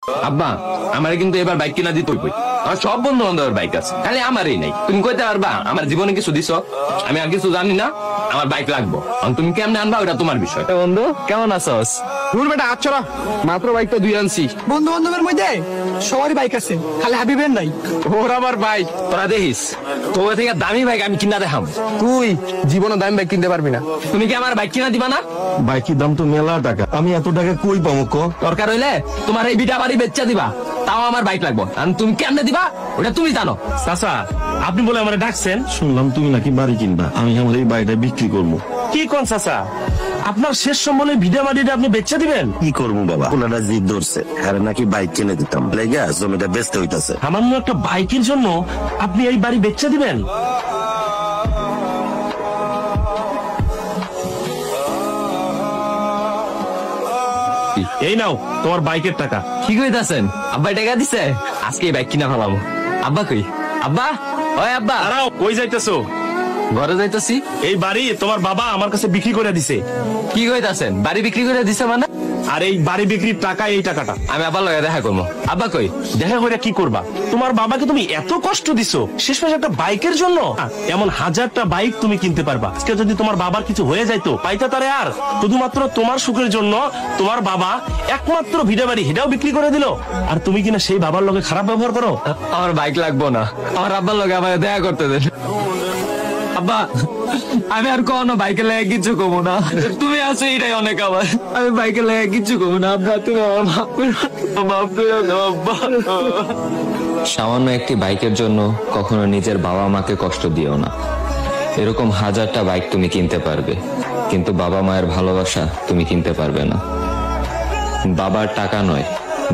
আব্বা আমার কিন্তু এবার বাইক কিনা দিতে হইব। আমার সব বন্ধু বান্ধবের বাইক আছে, খালি আমারই নাই। তুমি কইতে পারবা আমার জীবনে কিছু দিছ? আমি আর কিছু জানি না, আমার বাইক লাগবো। তুমি কেমনে আনবা ওটা তোমার বিষয়। বন্ধু কেমন আছস? দূর বেটা আচ্ছা, মাত্র বাইকটা দুই আনছি। বন্ধু বান্ধবের মধ্যে সবারই বাইক আছে, খালি হাবিবের নাই। ওর আবার বাইক তোরা দেখিস, তোর থেকে দামি বাইক আমি কিনা দেখাম। তুই জীবনে দামি বাইক কিনতে পারবি না। তুমি কি আমার বাইক কিনা দিবা না? বাইকের দাম তো মেলা টাকা, আমি এত টাকা কই পাবো ক? দরকার হইলে তোমার এই বিটা বাড়ি বেচা দিবা, তাও আমার বাইক লাগবো। আর তুমি কেমনে দিবা ওটা তুমি জানো। চাচা আপনি বলে আমার ডাকছেন? শুনলাম তুমি নাকি বাড়ি কিনবা, আমি আমার এই বাড়িটা বিক্রি করবো। কি কোন চাচা, আপনার শেষ সম্বলে ভিডা বাড়িটা আপনি বেচা দিবেন? কি করবো বাবা, ওনারা জিদ ধরছে, হ্যাঁ নাকি বাইক কিনে দিতাম, লেগে জমিটা বেচতে হইতাছে। সামান্য একটা বাইকের জন্য আপনি এই বাড়ি বেচা দিবেন? এই নাও তোমার বাইকের টাকা। কি কইতাছেন? আব্বা টাকা দিছে, আজকে এই বাইক কিনা ফেলাবো। আব্বা কই? আব্বা, ওই আব্বা। দাঁড়াও, কই যাইতেছো? ঘরে যাইতাছি। এই বাড়ি তোমার বাবা আমার কাছে বিক্রি করে দিছে। কি কইতাছেন? বাড়ি বিক্রি করে দিছে মানে? আর এই বাড়ি বিক্রির টাকা, এই টাকাটা আমি আব্বার লগে দেখা করবো। আব্বা কই? দেখা করে কি করবা? তোমার বাবাকে তুমি এত কষ্ট দিছো, শেষমেশ একটা বাইকের জন্য? এমন হাজারটা বাইক তুমি কিনতে পারবা। আজকে যদি তোমার বাবার কিছু হয়ে যাইতো, পাইতা তারে আর? শুধুমাত্র তোমার সুখের জন্য তোমার বাবা একমাত্র ভিডা বাড়ি হেটাও বিক্রি করে দিল, আর তুমি কিনা সেই বাবার লগে খারাপ ব্যবহার করো। আমার বাইক লাগবো না, আমার আব্বার লগে আমার দেখা করতে দেন। আব্বা আমি আর কোনো বাইকে লেগে কিছু কমো না, তুমি আছো এটাই অনেক। আমার আমি বাইকে লেগে কিছু কমো না। আব্বা তুমি আমার মাফ করে দাও আব্বা। সামান্য একটি বাইকের জন্য কখনো নিজের বাবা মাকে কষ্ট দিও না। এরকম হাজারটা বাইক তুমি কিনতে পারবে, কিন্তু বাবা মায়ের ভালোবাসা তুমি কিনতে পারবে না। বাবার টাকা নয়,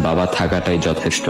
বাবা থাকাটাই যথেষ্ট।